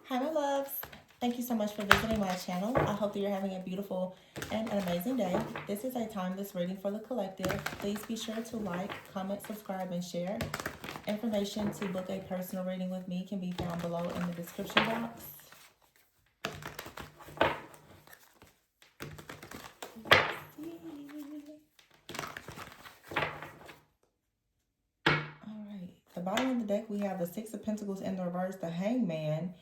Hi, my loves. Thank you so much for visiting my channel. I hope that you're having a beautiful and an amazing day. This is a timeless reading for the collective. Please be sure to like, comment, subscribe, and share. Information to book a personal reading with me can be found below in the description box. Alright, the bottom of the deck we have the Six of Pentacles in the reverse, the Hangman,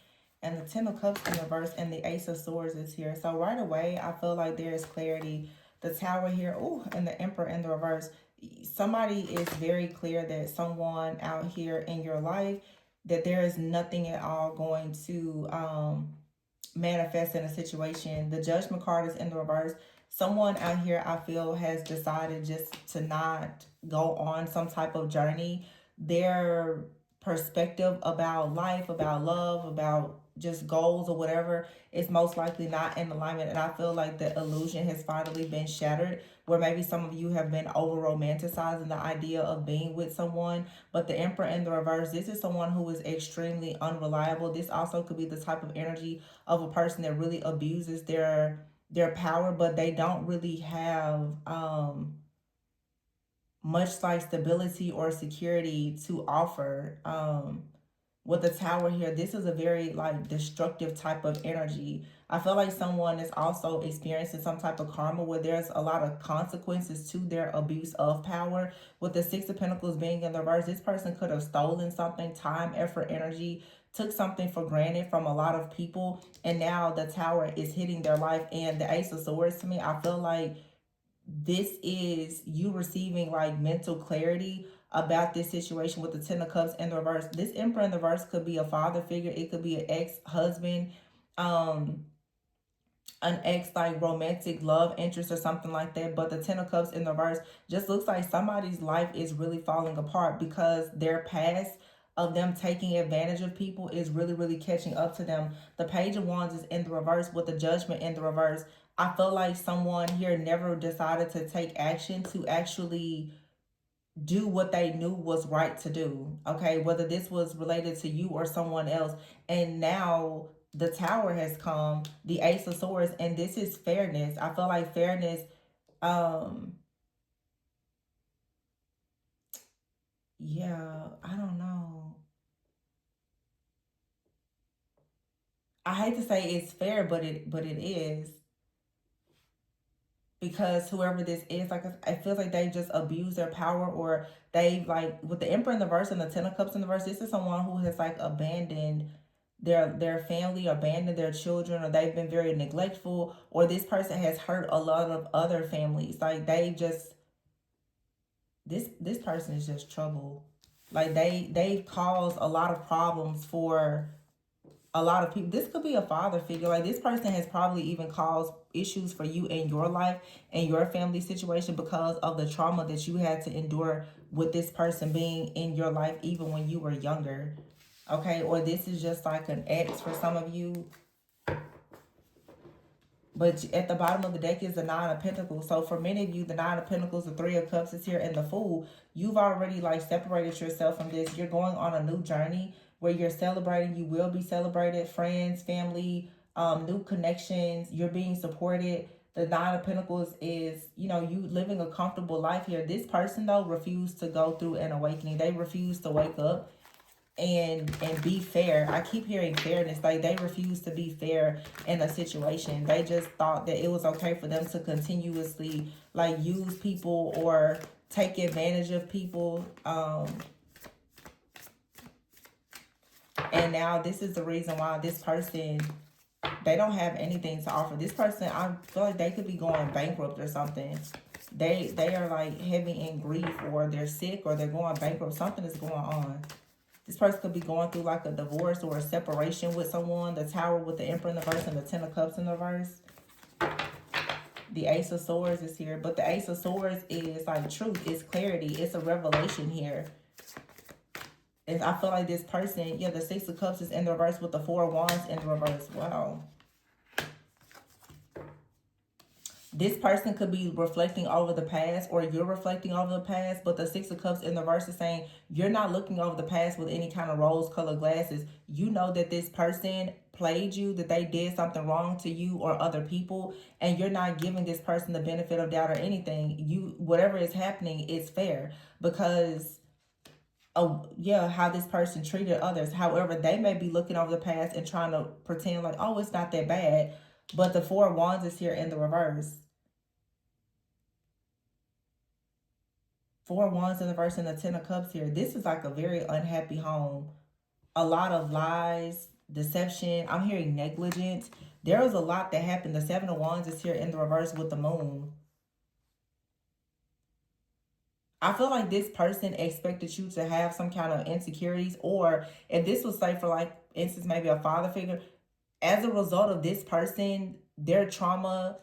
and the Ten of Cups in reverse, and the Ace of Swords is here. So right away, I feel like there is clarity. The Tower here, and the Emperor in the reverse. Somebody is very clear that someone out here in your life, that there is nothing at all going to manifest in a situation. The Judgment card is in the reverse. Someone out here, I feel, has decided just to not go on some type of journey. Their perspective about life, about love, about just goals or whatever is most likely not in alignment. And I feel like the illusion has finally been shattered, where maybe some of you have been over romanticizing the idea of being with someone. But the Emperor in the reverse, this is someone who is extremely unreliable. This also could be the type of energy of a person that really abuses their power, but they don't really have much like stability or security to offer. With the Tower here, this is a very like destructive type of energy. I feel like someone is also experiencing some type of karma where there's a lot of consequences to their abuse of power. With the Six of Pentacles being in the reverse, this person could have stolen something, time, effort, energy, took something for granted from a lot of people, and now the Tower is hitting their life. And the Ace of Swords, to me, I feel like this is you receiving like mental clarity about this situation. With the Ten of Cups in the reverse, this Emperor in the reverse could be a father figure. It could be an ex-husband, an ex like romantic love interest or something like that. But the Ten of Cups in the reverse just looks like somebody's life is really falling apart because their past of them taking advantage of people is really catching up to them. The Page of Wands is in the reverse with the Judgment in the reverse. I feel like someone here never decided to take action to actually do what they knew was right to do. Okay, whether this was related to you or someone else. And now the Tower has come, the Ace of Swords, and this is fairness. I feel like fairness, yeah, I don't know. I hate to say it's fair, but it is. Because whoever this is, like, I feel like they just abuse their power, or they like with the Emperor in the verse and the Ten of Cups in the verse, this is someone who has like abandoned their family, abandoned their children, or they've been very neglectful, or this person has hurt a lot of other families. Like they just this person is just trouble. Like they've caused a lot of problems for a lot of people. This could be a father figure. Like this person has probably even caused issues for you in your life and your family situation because of the trauma that you had to endure with this person being in your life even when you were younger. Okay, or this is just like an ex for some of you. But at the bottom of the deck is the Nine of Pentacles. So for many of you, the Nine of Pentacles, the Three of Cups is here, and the Fool. You've already like separated yourself from this. You're going on a new journey where you're celebrating. You will be celebrated. Friends, family, new connections. You're being supported. The Nine of Pentacles is, you know, you living a comfortable life here. This person, though, refused to go through an awakening. They refused to wake up and be fair. I keep hearing fairness. Like they refuse to be fair in a situation. They just thought that it was okay for them to continuously like use people or take advantage of people. And now this is the reason why this person, they don't have anything to offer. This person, I feel like they could be going bankrupt or something. They are like heavy in grief, or they're sick, or they're going bankrupt. Something is going on. This person could be going through like a divorce or a separation with someone. The Tower with the Emperor in the verse and the Ten of Cups in the verse. The Ace of Swords is here. But the Ace of Swords is like truth. It's clarity. It's a revelation here. And I feel like this person, yeah, the Six of Cups is in the reverse with the Four of Wands in the reverse. Wow. This person could be reflecting over the past, or you're reflecting over the past, but the Six of Cups in the verse is saying you're not looking over the past with any kind of rose colored glasses. You know that this person played you, that they did something wrong to you or other people, and you're not giving this person the benefit of doubt or anything. Whatever is happening is fair, because yeah, how this person treated others. However, they may be looking over the past and trying to pretend like, oh, it's not that bad. But the Four of Wands is here in the reverse. Four of Wands in the verse and the Ten of Cups here. This is like a very unhappy home. A lot of lies, deception. I'm hearing negligence. There was a lot that happened. The Seven of Wands is here in the reverse with the moon. I feel like this person expected you to have some kind of insecurities, or if this was, say, for like instance, maybe a father figure, as a result of this person, their trauma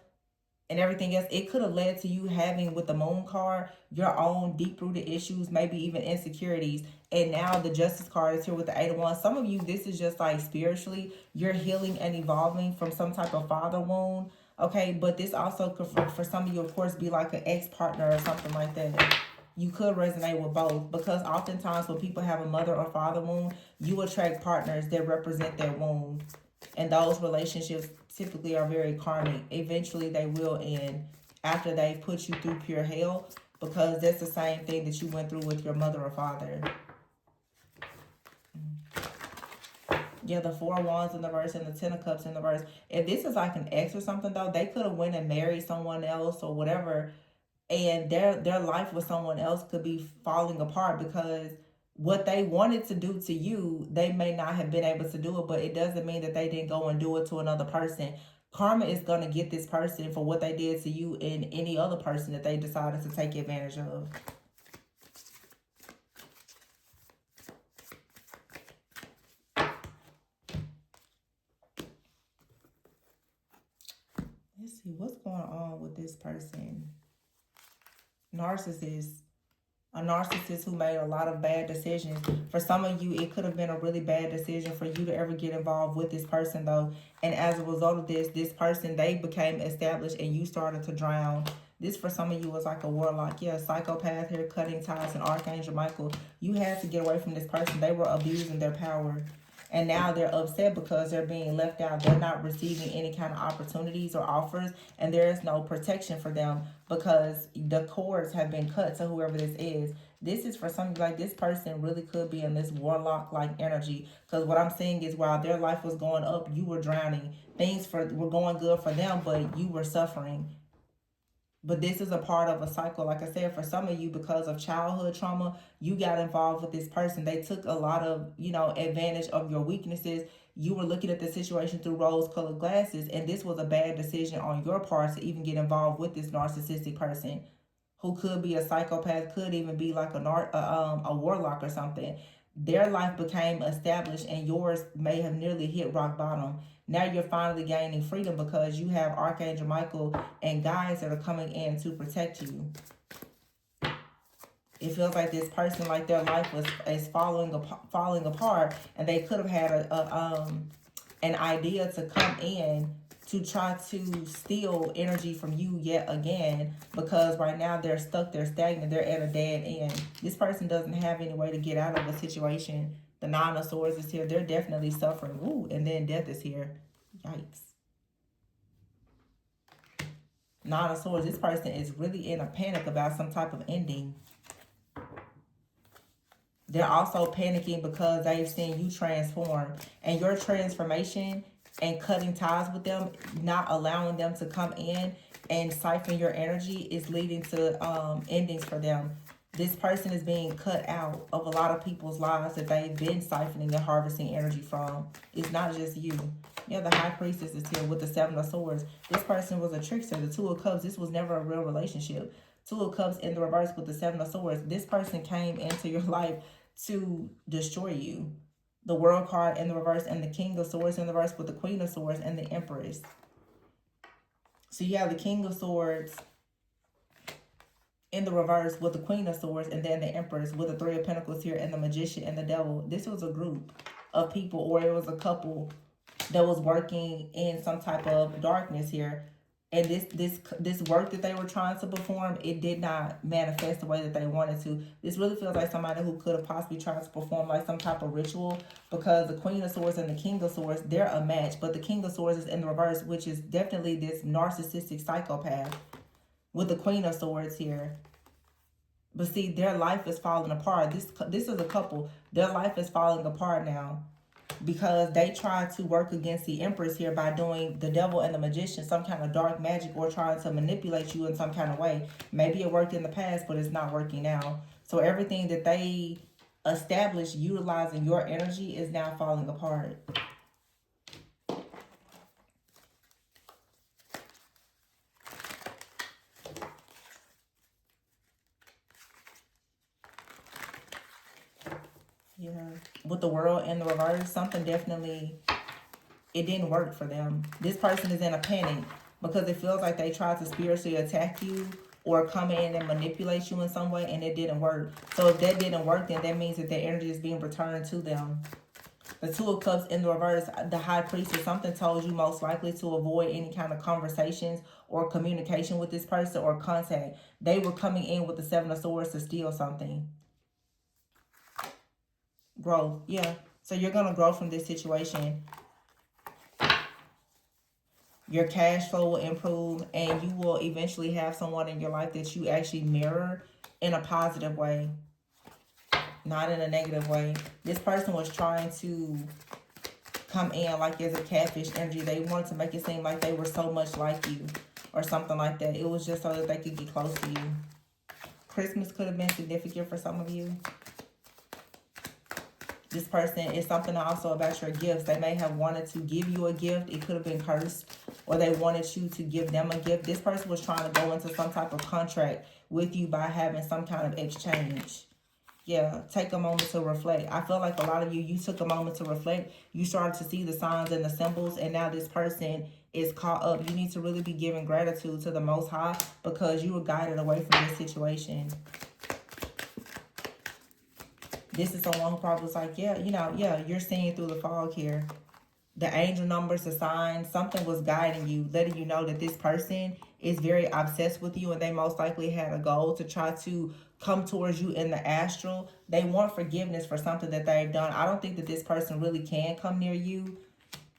and everything else, it could have led to you having, with the moon card, your own deep-rooted issues, maybe even insecurities. And now the Justice card is here with the Eight of Wands. Some of you, this is just like spiritually, you're healing and evolving from some type of father wound. Okay, but this also could, for some of you, of course, be like an ex-partner or something like that. You could resonate with both, because oftentimes when people have a mother or father wound, you attract partners that represent their wound. And those relationships typically are very karmic. Eventually they will end after they've put you through pure hell, because that's the same thing that you went through with your mother or father. Yeah, the Four of Wands in the verse and the Ten of Cups in the verse. If this is like an ex or something, though, they could have went and married someone else or whatever, and their life with someone else could be falling apart, because what they wanted to do to you, they may not have been able to do it, but it doesn't mean that they didn't go and do it to another person. Karma is going to get this person for what they did to you and any other person that they decided to take advantage of. Let's see what's going on with this person. Narcissist. A narcissist who made a lot of bad decisions. For some of you, it could have been a really bad decision for you to ever get involved with this person, though. And as a result of this person, they became established and you started to drown. This for some of you was like a warlock. Yeah, psychopath here, cutting ties, and Archangel Michael. You had to get away from this person. They were abusing their power. And now they're upset because they're being left out. They're not receiving any kind of opportunities or offers. And there is no protection for them because the cords have been cut to whoever this is. This is for something like this person really could be in this warlock-like energy. Because what I'm saying is, while their life was going up, you were drowning. Things were going good for them, but you were suffering. But this is a part of a cycle. Like I said, for some of you, because of childhood trauma, you got involved with this person. They took a lot of, advantage of your weaknesses. You were looking at the situation through rose-colored glasses, and this was a bad decision on your part to even get involved with this narcissistic person, who could be a psychopath, could even be like a warlock or something. Their life became established, and yours may have nearly hit rock bottom. Now you're finally gaining freedom because you have Archangel Michael and guides that are coming in to protect you. It feels like this person, like their life is falling apart, and they could have had an idea to come in to try to steal energy from you yet again, because right now they're stuck, they're stagnant, they're at a dead end. This person doesn't have any way to get out of a situation. The Nine of Swords is here. They're definitely suffering. Ooh, and then Death is here. Yikes. Nine of Swords, this person is really in a panic about some type of ending. They're also panicking because they've seen you transform, and your transformation and cutting ties with them, not allowing them to come in and siphon your energy, is leading to endings for them. This person is being cut out of a lot of people's lives that they've been siphoning and harvesting energy from. It's not just you. Yeah, the High Priestess is here with the Seven of Swords. This person was a trickster. The Two of Cups, this was never a real relationship. Two of Cups in the reverse with the Seven of Swords. This person came into your life to destroy you. The World card in the reverse and the King of Swords in the reverse with the Queen of Swords and the Empress. So you have the King of Swords in the reverse with the Queen of Swords, and then the Empress with the Three of Pentacles here, and the Magician and the Devil. This was a group of people, or it was a couple that was working in some type of darkness here. And this work that they were trying to perform, it did not manifest the way that they wanted to. This really feels like somebody who could have possibly tried to perform like some type of ritual, because the Queen of Swords and the King of Swords, they're a match, but the King of Swords is in the reverse, which is definitely this narcissistic psychopath with the Queen of Swords here. But see, their life is falling apart. This is a couple. Their life is falling apart now, because they tried to work against the Empress here by doing the Devil and the Magician, some kind of dark magic, or trying to manipulate you in some kind of way. Maybe it worked in the past, but it's not working now. So everything that they established utilizing your energy is now falling apart. Yeah. With the World in the reverse, something definitely, it didn't work for them. This person is in a panic because it feels like they tried to spiritually attack you or come in and manipulate you in some way, and it didn't work. So if that didn't work, then that means that their energy is being returned to them. The Two of Cups in the reverse, the High Priestess, something told you most likely to avoid any kind of conversations or communication with this person or contact. They were coming in with the Seven of Swords to steal something. Growth, yeah. So you're going to grow from this situation. Your cash flow will improve, and you will eventually have someone in your life that you actually mirror in a positive way, not in a negative way. This person was trying to come in like as a catfish energy. They wanted to make it seem like they were so much like you or something like that. It was just so that they could get close to you. Christmas could have been significant for some of you. This person is something also about your gifts. They may have wanted to give you a gift. It could have been cursed, or they wanted you to give them a gift. This person was trying to go into some type of contract with you by having some kind of exchange. Yeah, take a moment to reflect. I feel like a lot of you took a moment to reflect. You started to see the signs and the symbols, and now this person is caught up. You need to really be giving gratitude to the Most High because you were guided away from this situation. This is someone who probably was like, yeah, you're seeing through the fog here. The angel numbers, the signs, something was guiding you, letting you know that this person is very obsessed with you, and they most likely had a goal to try to come towards you in the astral. They want forgiveness for something that they've done. I don't think that this person really can come near you,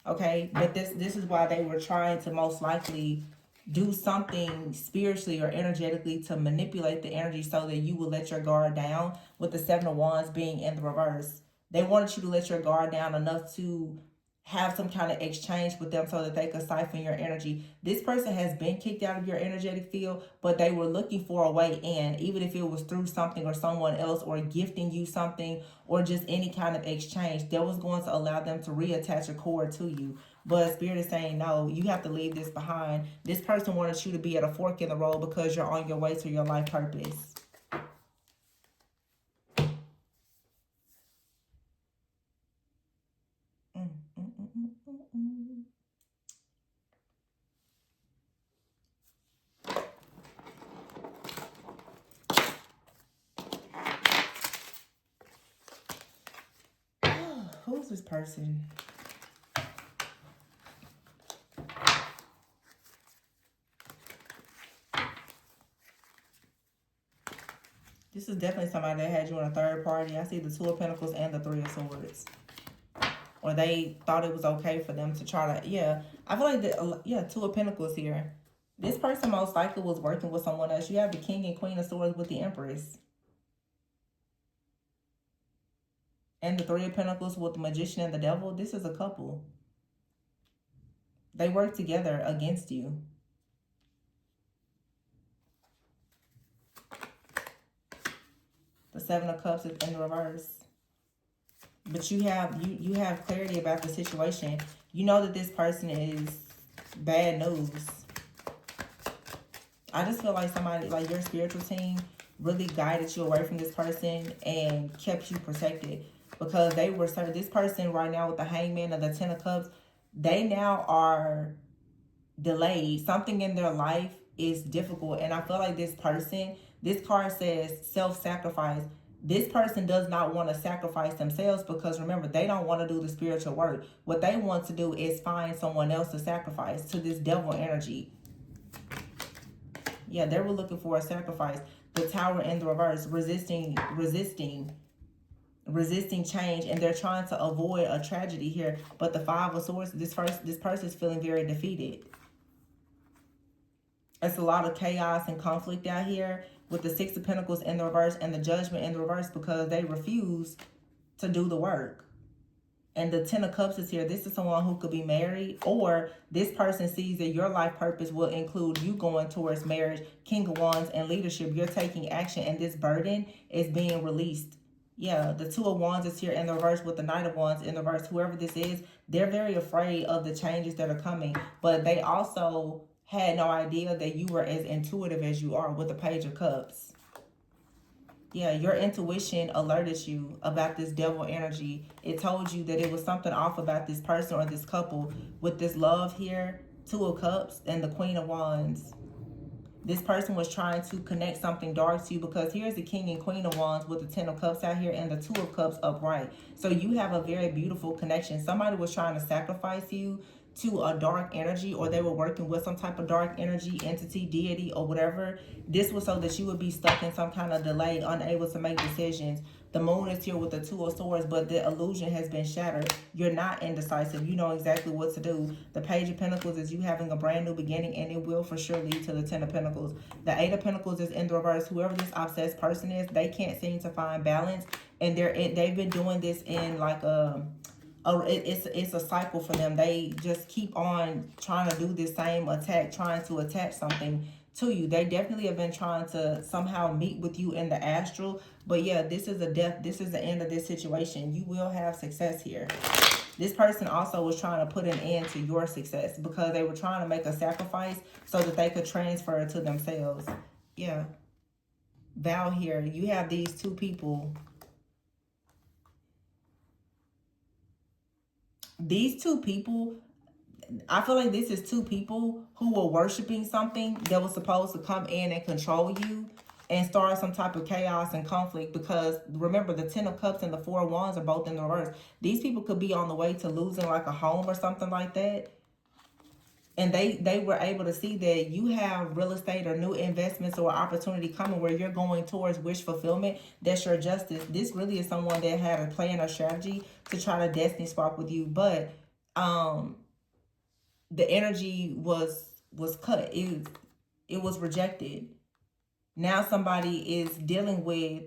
okay? But this is why they were trying to most likely do something spiritually or energetically to manipulate the energy so that you will let your guard down, with the Seven of Wands being in the reverse. They wanted you to let your guard down enough to have some kind of exchange with them so that they could siphon your energy. This person has been kicked out of your energetic field, but they were looking for a way in, even if it was through something or someone else, or gifting you something, or just any kind of exchange that was going to allow them to reattach a cord to you. But Spirit is saying, no, you have to leave this behind. This person wanted you to be at a fork in the road because you're on your way to your life purpose. Who's this person? This is definitely somebody that had you in a third party. I see the Two of Pentacles and the Three of Swords. Or they thought it was okay for them to try to, yeah. I feel like, Two of Pentacles here. This person most likely was working with someone else. You have the King and Queen of Swords with the Empress. And the Three of Pentacles with the Magician and the Devil. This is a couple. They work together against you. The Seven of Cups is in the reverse. But you have clarity about the situation. You know that this person is bad news. I just feel like somebody, like your spiritual team, really guided you away from this person and kept you protected. Because they were certain, this person right now with the Hangman and the Ten of Cups, they now are delayed. Something in their life is difficult. And I feel like this person, this card says self-sacrifice. This person does not want to sacrifice themselves because remember, they don't want to do the spiritual work. What they want to do is find someone else to sacrifice to this devil energy. Yeah, they were looking for a sacrifice. The Tower in the reverse, resisting change, and they're trying to avoid a tragedy here. But the Five of Swords, this person is feeling very defeated. It's a lot of chaos and conflict out here with the Six of Pentacles in the reverse and the Judgment in the reverse because they refuse to do the work. And the Ten of Cups is here. This is someone who could be married, or this person sees that your life purpose will include you going towards marriage, King of Wands, and leadership. You're taking action, and this burden is being released. Yeah, the Two of Wands is here in the reverse with the Knight of Wands in the reverse. Whoever this is, they're very afraid of the changes that are coming, but they also had no idea that you were as intuitive as you are with the Page of Cups. Yeah, your intuition alerted you about this devil energy. It told you that it was something off about this person or this couple with this love here, Two of Cups and the Queen of Wands. This person was trying to connect something dark to you because here's the King and Queen of Wands with the Ten of Cups out here and the Two of Cups upright. So you have a very beautiful connection. Somebody was trying to sacrifice you to a dark energy, or they were working with some type of dark energy, entity, deity, or whatever. This was so that you would be stuck in some kind of delay, unable to make decisions. The Moon is here with the Two of Swords, but the illusion has been shattered. You're not indecisive. You know exactly what to do. The Page of Pentacles is you having a brand new beginning, and it will for sure lead to the Ten of Pentacles. The Eight of Pentacles is in the reverse. Whoever this obsessed person is, they can't seem to find balance, and they've been doing this in like it's a cycle for them. They just keep on trying to do this same attack, trying to attach something to you. They definitely have been trying to somehow meet with you in the astral. But yeah, this is a death. This is the end of this situation. You will have success here. This person also was trying to put an end to your success because they were trying to make a sacrifice so that they could transfer it to themselves. Yeah. Vow here. You have these two people. These two people, I feel like this is two people who were worshiping something that was supposed to come in and control you and start some type of chaos and conflict, because remember the Ten of Cups and the Four of Wands are both in the reverse. These people could be on the way to losing like a home or something like that. And they were able to see that you have real estate or new investments or opportunity coming where you're going towards wish fulfillment. That's your justice. This really is someone that had a plan or strategy to try to destiny swap with you. But the energy was cut. It was rejected. Now somebody is dealing with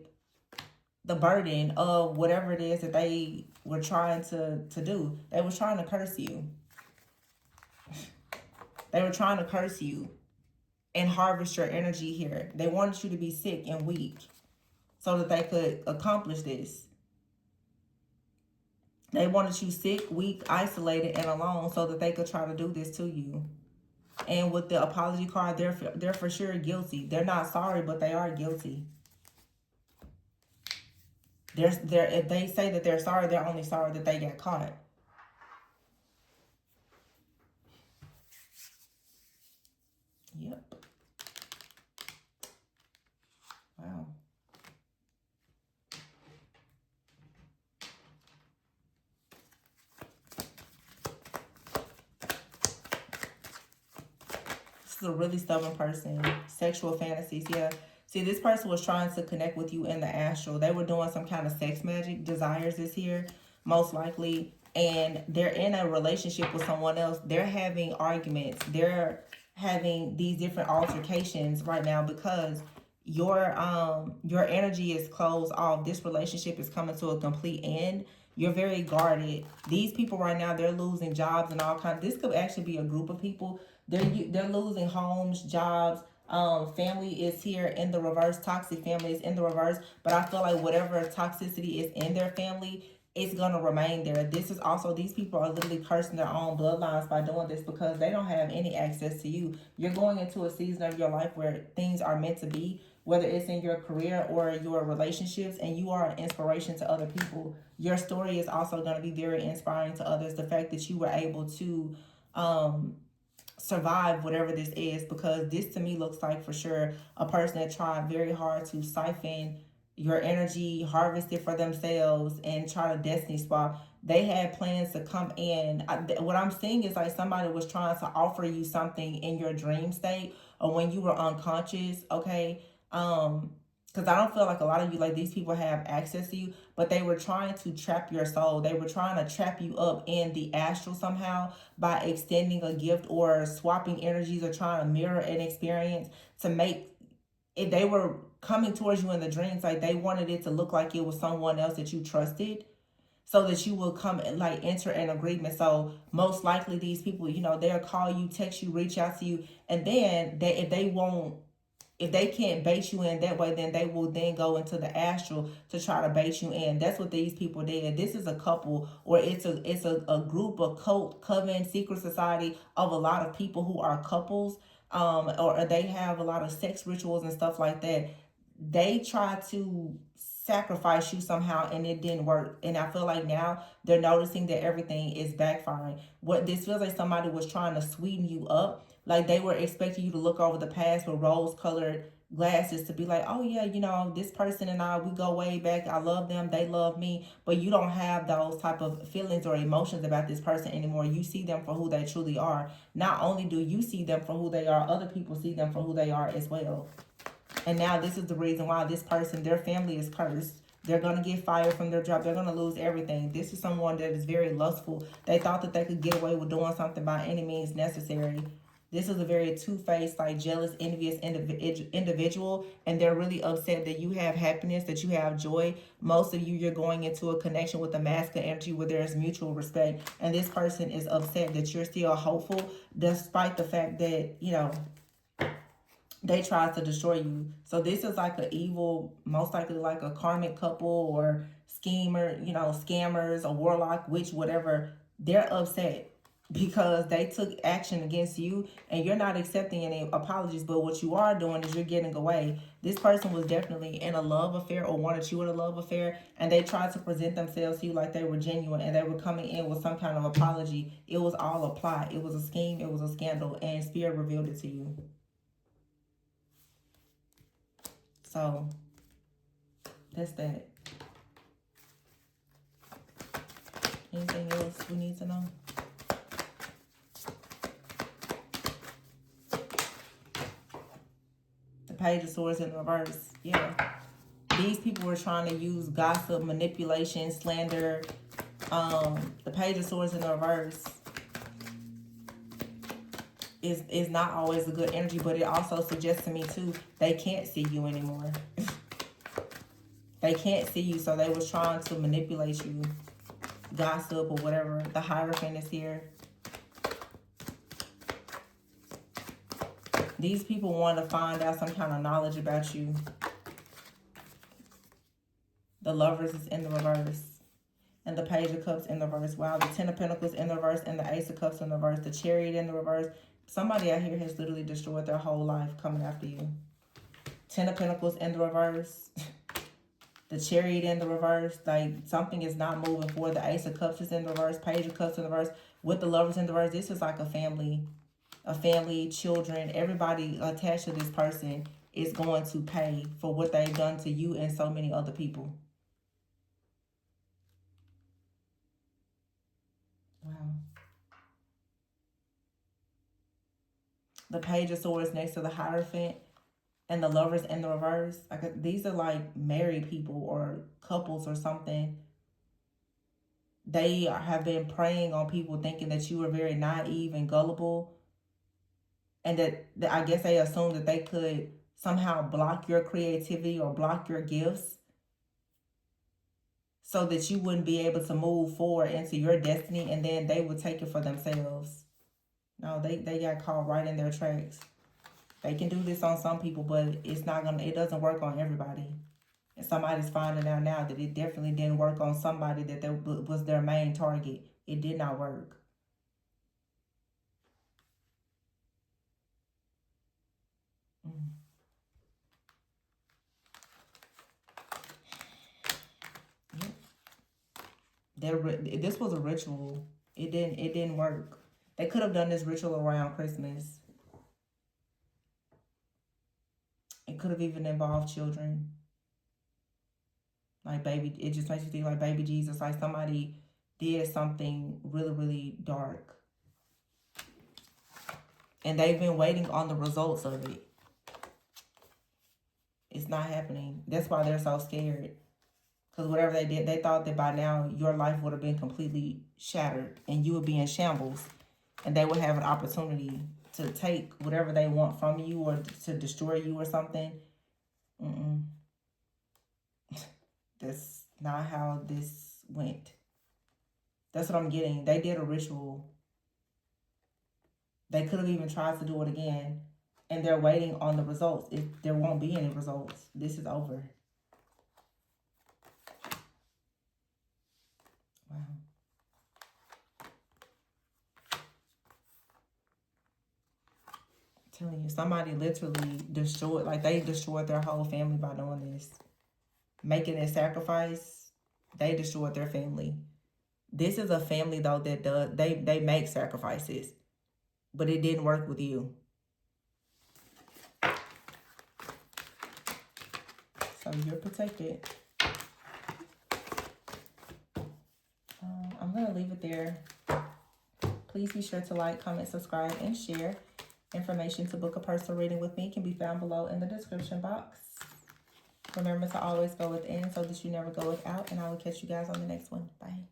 the burden of whatever it is that they were trying to do. They were trying to curse you. They were trying to curse you and harvest your energy here. They wanted you to be sick and weak so that they could accomplish this. They wanted you sick, weak, isolated, and alone so that they could try to do this to you. And with the apology card, they're for sure guilty. They're not sorry, but they are guilty. If they say that they're sorry, they're only sorry that they got caught. Yep. Wow. This is a really stubborn person. Sexual fantasies, yeah. See, this person was trying to connect with you in the astral. They were doing some kind of sex magic. Desires is here, most likely. And they're in a relationship with someone else. They're having arguments. They're having these different altercations right now because your energy is closed off. This relationship is coming to a complete end. You're very guarded. These people right now, they're losing jobs and all kinds. This could actually be a group of people. They're losing homes, jobs. Family is here in the reverse. Toxic family is in the reverse. But I feel like whatever toxicity is in their family, it's going to remain there. This is also, these people are literally cursing their own bloodlines by doing this because they don't have any access to you. You're going into a season of your life where things are meant to be, whether it's in your career or your relationships, and you are an inspiration to other people. Your story is also going to be very inspiring to others. The fact that you were able to survive whatever this is, because this to me looks like for sure a person that tried very hard to siphon your energy, harvest it for themselves, and try to destiny swap. They had plans to come in. What I'm seeing is like somebody was trying to offer you something in your dream state or when you were unconscious, okay? Because I don't feel like a lot of you, like these people have access to you, but they were trying to trap your soul. They were trying to trap you up in the astral somehow by extending a gift or swapping energies or trying to mirror an experience to make, if they were coming towards you in the dreams, like they wanted it to look like it was someone else that you trusted so that you will come and like enter an agreement. So most likely these people, they'll call you, text you, reach out to you, and then if they can't bait you in that way, then they will then go into the astral to try to bait you in. That's what these people did. This is a couple, or it's a group, a cult, coven, secret society of a lot of people who are couples, or they have a lot of sex rituals and stuff like that. They try to sacrifice you somehow and it didn't work. And I feel like now they're noticing that everything is backfiring. What this feels like, somebody was trying to sweeten you up. Like they were expecting you to look over the past with rose colored glasses to be like, oh yeah, this person and I, we go way back. I love them, they love me. But you don't have those type of feelings or emotions about this person anymore. You see them for who they truly are. Not only do you see them for who they are, other people see them for who they are as well. And now this is the reason why this person, their family is cursed. They're going to get fired from their job. They're going to lose everything. This is someone that is very lustful. They thought that they could get away with doing something by any means necessary. This is a very two-faced, like jealous, envious individual, and they're really upset that you have happiness, that you have joy. Most of you, you're going into a connection with the masculine energy where there is mutual respect, and this person is upset that you're still hopeful, despite the fact that, they tried to destroy you. So this is like an evil, most likely like a karmic couple or schemer, scammers, a warlock, witch, whatever. They're upset because they took action against you and you're not accepting any apologies. But what you are doing is you're getting away. This person was definitely in a love affair or wanted you in a love affair, and they tried to present themselves to you like they were genuine and they were coming in with some kind of apology. It was all a plot. It was a scheme. It was a scandal, and Spirit revealed it to you. So that's that. Anything else we need to know? The Page of Swords in reverse. Yeah. These people were trying to use gossip, manipulation, slander. The Page of Swords in the reverse is not always a good energy, but it also suggests to me too, they can't see you anymore. They can't see you, so they was trying to manipulate you. Gossip or whatever. The Hierophant is here. These people want to find out some kind of knowledge about you. The Lovers is in the reverse. And the Page of Cups in the reverse. Wow, the Ten of Pentacles in the reverse and the Ace of Cups in the reverse. The Chariot in the reverse. Somebody out here has literally destroyed their whole life coming after you. Ten of Pentacles in the reverse. The Chariot in the reverse. Like something is not moving forward. The Ace of Cups is in the reverse. Page of Cups in the reverse. With the Lovers in the reverse. This is like a family, children. Everybody attached to this person is going to pay for what they've done to you and so many other people. Wow. The Page of Swords next to the Hierophant and the Lovers in the reverse. Like these are like married people or couples or something. They have been preying on people thinking that you are very naive and gullible. And that I guess they assumed that they could somehow block your creativity or block your gifts so that you wouldn't be able to move forward into your destiny, and then they would take it for themselves. No, they got caught right in their tracks. They can do this on some people, but it doesn't work on everybody. And somebody's finding out now that it definitely didn't work on somebody that was their main target. It did not work. This was a ritual. It didn't work. They could have done this ritual around Christmas. It could have even involved children. Like baby, it just makes you think like baby Jesus, like somebody did something really, really dark. And they've been waiting on the results of it. It's not happening. That's why they're so scared. Because whatever they did, they thought that by now your life would have been completely shattered and you would be in shambles. And they would have an opportunity to take whatever they want from you or to destroy you or something. That's not how this went. That's what I'm getting. They did a ritual. They could have even tried to do it again. And they're waiting on the results. There won't be any results. This is over. Wow. I'm telling you, somebody literally destroyed, like they destroyed their whole family by doing this. Making a sacrifice, they destroyed their family. This is a family though that does, they make sacrifices. But it didn't work with you. So you're protected. I'm going to leave it there. Please be sure to like, comment, subscribe, and share. Information to book a personal reading with me can be found below in the description box. Remember to always go within so that you never go without. And I will catch you guys on the next one. Bye.